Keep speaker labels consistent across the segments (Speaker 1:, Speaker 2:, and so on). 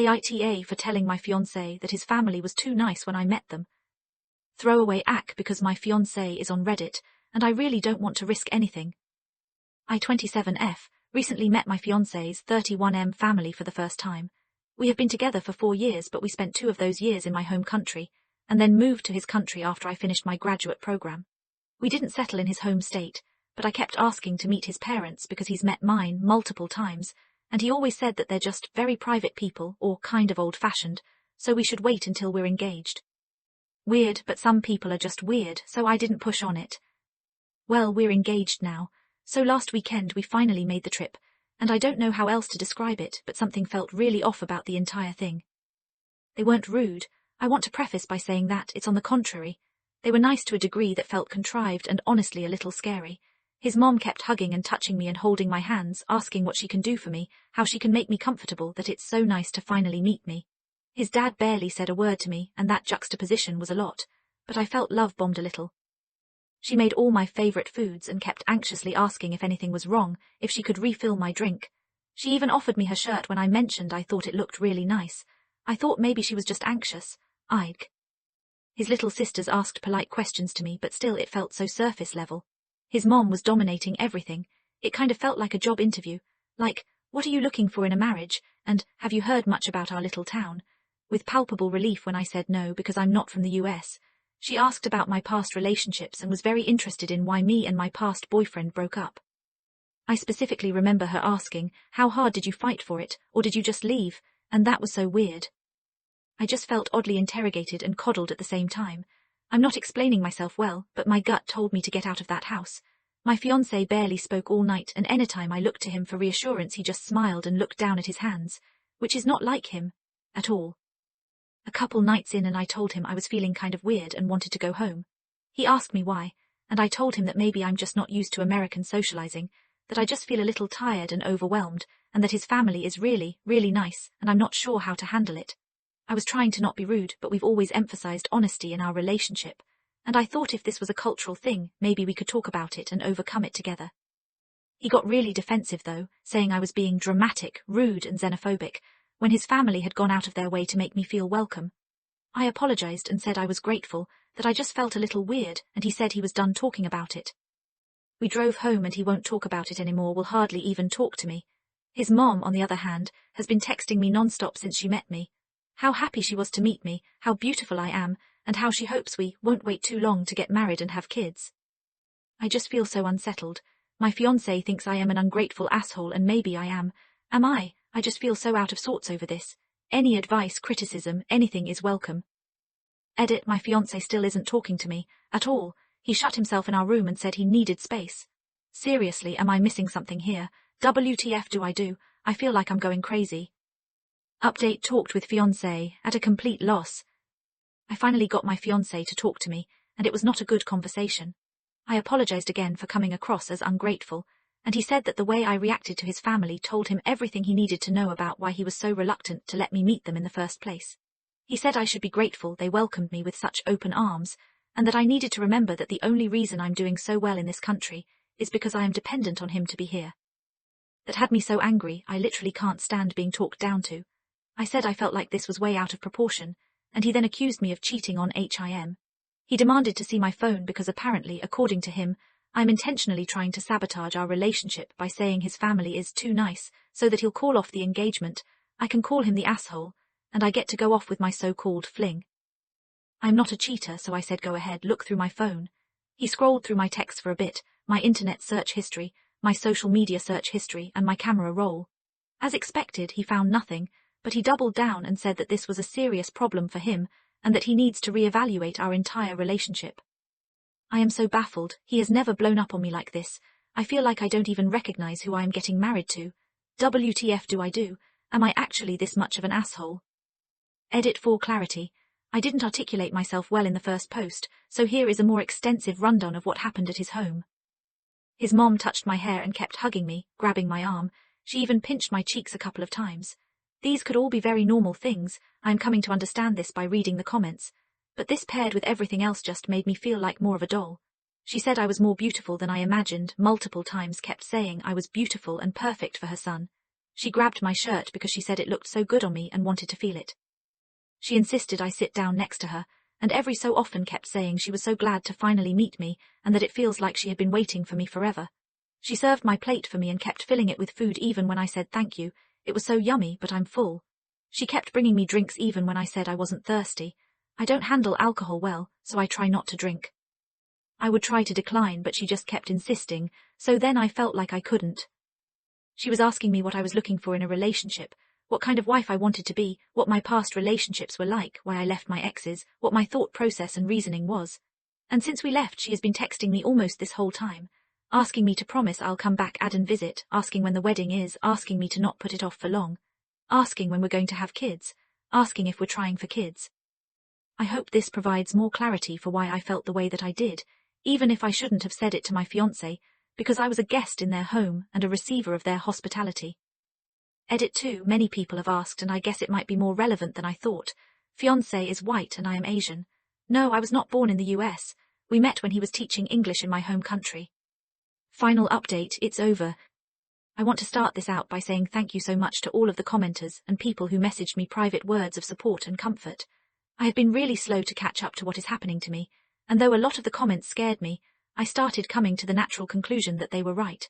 Speaker 1: AITA for telling my fiancé that his family was too nice when I met them. Throwaway ack because my fiancé is on Reddit, and I really don't want to risk anything. I-27F recently met my fiancé's 31M family for the first time. We have been together for 4 years, but we spent 2 of those years in my home country, and then moved to his country after I finished my graduate program. We didn't settle in his home state, but I kept asking to meet his parents because he's met mine multiple times, and he always said that they're just very private people or kind of old-fashioned, so we should wait until we're engaged. Weird, but some people are just weird, so I didn't push on it. Well, we're engaged now, so last weekend we finally made the trip, and I don't know how else to describe it, but something felt really off about the entire thing. They weren't rude. I want to preface by saying that, it's on the contrary. They were nice to a degree that felt contrived and honestly a little scary. His mom kept hugging and touching me and holding my hands, asking what she can do for me, how she can make me comfortable, that it's so nice to finally meet me. His dad barely said a word to me, and that juxtaposition was a lot, but I felt love-bombed a little. She made all my favorite foods and kept anxiously asking if anything was wrong, if she could refill my drink. She even offered me her shirt when I mentioned I thought it looked really nice. I thought maybe she was just anxious. His little sisters asked polite questions to me, but still it felt so surface level. His mom was dominating everything. It kind of felt like a job interview. Like, what are you looking for in a marriage? And, have you heard much about our little town? With palpable relief when I said no because I'm not from the US. She asked about my past relationships and was very interested in why me and my past boyfriend broke up. I specifically remember her asking, how hard did you fight for it, or did you just leave? And that was so weird. I just felt oddly interrogated and coddled at the same time. I'm not explaining myself well, but my gut told me to get out of that house. My fiancé barely spoke all night, and anytime I looked to him for reassurance he just smiled and looked down at his hands, which is not like him, at all. A couple nights in and I told him I was feeling kind of weird and wanted to go home. He asked me why, and I told him that maybe I'm just not used to American socializing, that I just feel a little tired and overwhelmed, and that his family is really, really nice, and I'm not sure how to handle it. I was trying to not be rude, but we've always emphasized honesty in our relationship, and I thought if this was a cultural thing, maybe we could talk about it and overcome it together. He got really defensive though, saying I was being dramatic, rude and xenophobic, when his family had gone out of their way to make me feel welcome. I apologized and said I was grateful, that I just felt a little weird, and he said he was done talking about it. We drove home and he won't talk about it anymore, will hardly even talk to me. His mom, on the other hand, has been texting me non-stop since she met me. How happy she was to meet me, how beautiful I am, and how she hopes we won't wait too long to get married and have kids. I just feel so unsettled. My fiancé thinks I am an ungrateful asshole, and maybe I am. Am I? I just feel so out of sorts over this. Any advice, criticism, anything is welcome. Edit, my fiancé still isn't talking to me, at all. He shut himself in our room and said he needed space. Seriously, am I missing something here? WTF do I do? I feel like I'm going crazy. Update, talked with fiancé, at a complete loss. I finally got my fiancé to talk to me, and it was not a good conversation. I apologized again for coming across as ungrateful, and he said that the way I reacted to his family told him everything he needed to know about why he was so reluctant to let me meet them in the first place. He said I should be grateful they welcomed me with such open arms, and that I needed to remember that the only reason I'm doing so well in this country is because I am dependent on him to be here. That had me so angry, I literally can't stand being talked down to. I said I felt like this was way out of proportion, and he then accused me of cheating on him. He demanded to see my phone because apparently, according to him, I'm intentionally trying to sabotage our relationship by saying his family is too nice, so that he'll call off the engagement. I can call him the asshole, and I get to go off with my so-called fling. I'm not a cheater, so I said go ahead, look through my phone. He scrolled through my texts for a bit, my internet search history, my social media search history, and my camera roll. As expected, he found nothing, but he doubled down and said that this was a serious problem for him, and that he needs to reevaluate our entire relationship. I am so baffled. He has never blown up on me like this. I feel like I don't even recognize who I am getting married to. WTF do I do? Am I actually this much of an asshole? Edit for clarity. I didn't articulate myself well in the first post, so here is a more extensive rundown of what happened at his home. His mom touched my hair and kept hugging me, grabbing my arm. She even pinched my cheeks a couple of times. These could all be very normal things. I am coming to understand this by reading the comments. But this paired with everything else just made me feel like more of a doll. She said I was more beautiful than I imagined, multiple times kept saying I was beautiful and perfect for her son. She grabbed my shirt because she said it looked so good on me and wanted to feel it. She insisted I sit down next to her, and every so often kept saying she was so glad to finally meet me and that it feels like she had been waiting for me forever. She served my plate for me and kept filling it with food even when I said thank you. It was so yummy, but I'm full. She kept bringing me drinks even when I said I wasn't thirsty. I don't handle alcohol well, so I try not to drink. I would try to decline, but she just kept insisting, so then I felt like I couldn't. She was asking me what I was looking for in a relationship, what kind of wife I wanted to be, what my past relationships were like, why I left my exes, what my thought process and reasoning was. And since we left, she has been texting me almost this whole time, asking me to promise I'll come back and visit, asking when the wedding is, asking me to not put it off for long, asking when we're going to have kids, asking if we're trying for kids. I hope this provides more clarity for why I felt the way that I did, even if I shouldn't have said it to my fiancé, because I was a guest in their home and a receiver of their hospitality. Edit 2. Many people have asked, and I guess it might be more relevant than I thought. Fiancé is white and I am Asian. No, I was not born in the US. We met when he was teaching English in my home country. Final update, it's over. I want to start this out by saying thank you so much to all of the commenters and people who messaged me private words of support and comfort. I have been really slow to catch up to what is happening to me, and though a lot of the comments scared me, I started coming to the natural conclusion that they were right.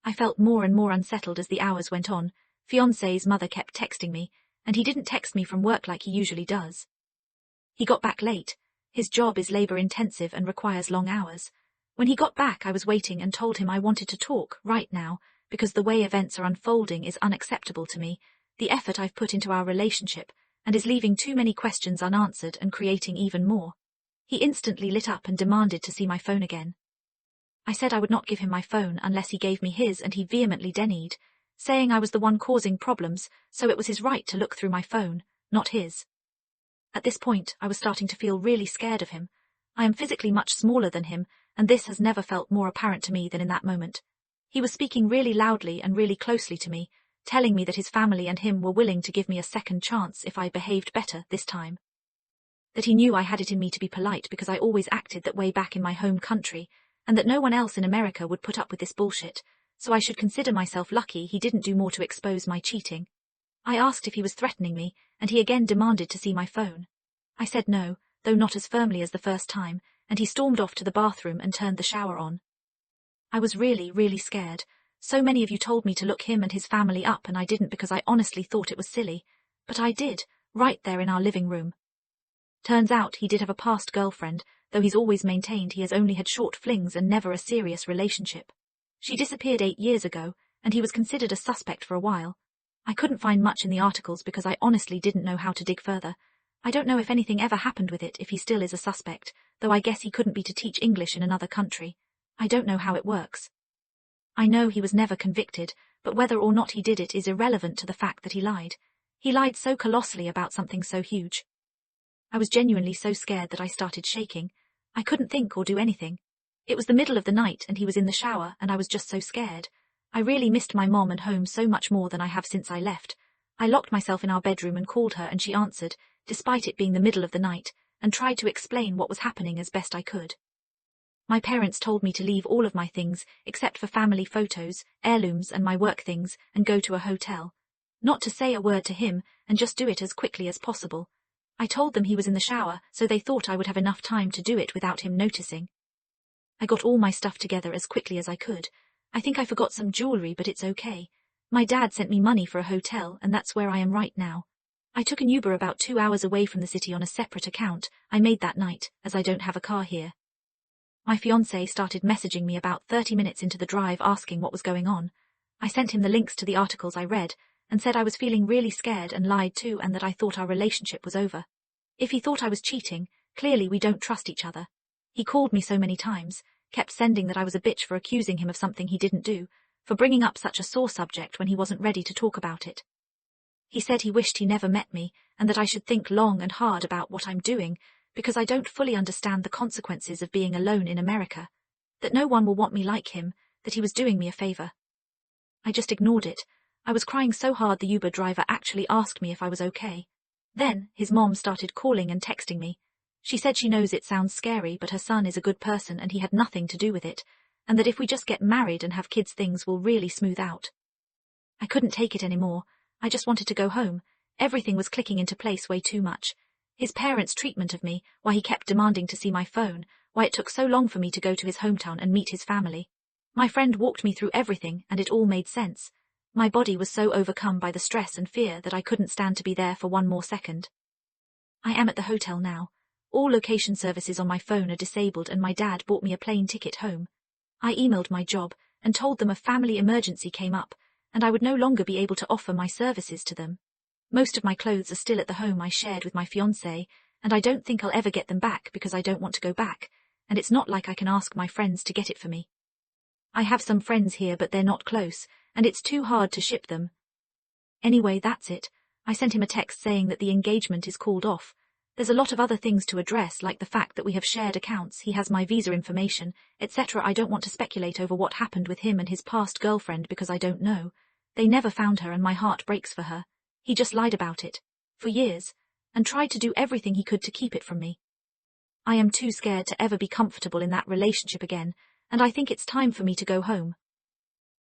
Speaker 1: I felt more and more unsettled as the hours went on. Fiancé's mother kept texting me, and he didn't text me from work like he usually does. He got back late. His job is labor-intensive and requires long hours. When he got back, I was waiting and told him I wanted to talk right now, because the way events are unfolding is unacceptable to me, the effort I've put into our relationship, and is leaving too many questions unanswered and creating even more. He instantly lit up and demanded to see my phone again. I said I would not give him my phone unless he gave me his, and he vehemently denied, saying I was the one causing problems, so it was his right to look through my phone, not his. At this point, I was starting to feel really scared of him. I am physically much smaller than him, and this has never felt more apparent to me than in that moment. He was speaking really loudly and really closely to me, telling me that his family and him were willing to give me a second chance if I behaved better this time. That he knew I had it in me to be polite because I always acted that way back in my home country, and that no one else in America would put up with this bullshit, so I should consider myself lucky he didn't do more to expose my cheating. I asked if he was threatening me, and he again demanded to see my phone. I said no, though not as firmly as the first time, and he stormed off to the bathroom and turned the shower on. I was really, really scared. So many of you told me to look him and his family up, and I didn't because I honestly thought it was silly. But I did, right there in our living room. Turns out he did have a past girlfriend, though he's always maintained he has only had short flings and never a serious relationship. She disappeared 8 years ago, and he was considered a suspect for a while. I couldn't find much in the articles because I honestly didn't know how to dig further. I don't know if anything ever happened with it if he still is a suspect, though I guess he couldn't be to teach English in another country. I don't know how it works. I know he was never convicted, but whether or not he did it is irrelevant to the fact that he lied. He lied so colossally about something so huge. I was genuinely so scared that I started shaking. I couldn't think or do anything. It was the middle of the night and he was in the shower and I was just so scared. I really missed my mom and home so much more than I have since I left. I locked myself in our bedroom and called her, and she answered, despite it being the middle of the night, and tried to explain what was happening as best I could. My parents told me to leave all of my things, except for family photos, heirlooms and my work things, and go to a hotel. Not to say a word to him, and just do it as quickly as possible. I told them he was in the shower, so they thought I would have enough time to do it without him noticing. I got all my stuff together as quickly as I could. I think I forgot some jewelry, but it's okay. My dad sent me money for a hotel, and that's where I am right now. I took an Uber about 2 hours away from the city on a separate account I made that night, as I don't have a car here. My fiancé started messaging me about 30 minutes into the drive asking what was going on. I sent him the links to the articles I read, and said I was feeling really scared and lied too, and that I thought our relationship was over. If he thought I was cheating, clearly we don't trust each other. He called me so many times, kept sending that I was a bitch for accusing him of something he didn't do, for bringing up such a sore subject when he wasn't ready to talk about it. He said he wished he never met me, and that I should think long and hard about what I'm doing, because I don't fully understand the consequences of being alone in America, that no one will want me like him, that he was doing me a favor. I just ignored it. I was crying so hard the Uber driver actually asked me if I was okay. Then, his mom started calling and texting me. She said she knows it sounds scary, but her son is a good person and he had nothing to do with it, and that if we just get married and have kids things will really smooth out. I couldn't take it anymore. I just wanted to go home. Everything was clicking into place way too much. His parents' treatment of me, why he kept demanding to see my phone, why it took so long for me to go to his hometown and meet his family. My friend walked me through everything, and it all made sense. My body was so overcome by the stress and fear that I couldn't stand to be there for one more second. I am at the hotel now. All location services on my phone are disabled, and my dad bought me a plane ticket home. I emailed my job and told them a family emergency came up, and I would no longer be able to offer my services to them. Most of my clothes are still at the home I shared with my fiancé, and I don't think I'll ever get them back because I don't want to go back, and it's not like I can ask my friends to get it for me. I have some friends here, but they're not close, and it's too hard to ship them. Anyway, that's it. I sent him a text saying that the engagement is called off. There's a lot of other things to address, like the fact that we have shared accounts, he has my visa information, etc. I don't want to speculate over what happened with him and his past girlfriend because I don't know. They never found her and my heart breaks for her. He just lied about it. For years. And tried to do everything he could to keep it from me. I am too scared to ever be comfortable in that relationship again, and I think it's time for me to go home.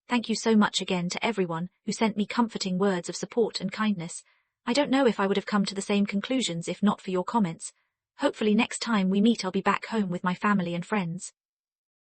Speaker 1: Thank you so much again to everyone who sent me comforting words of support and kindness. I don't know if I would have come to the same conclusions if not for your comments. Hopefully next time we meet I'll be back home with my family and friends.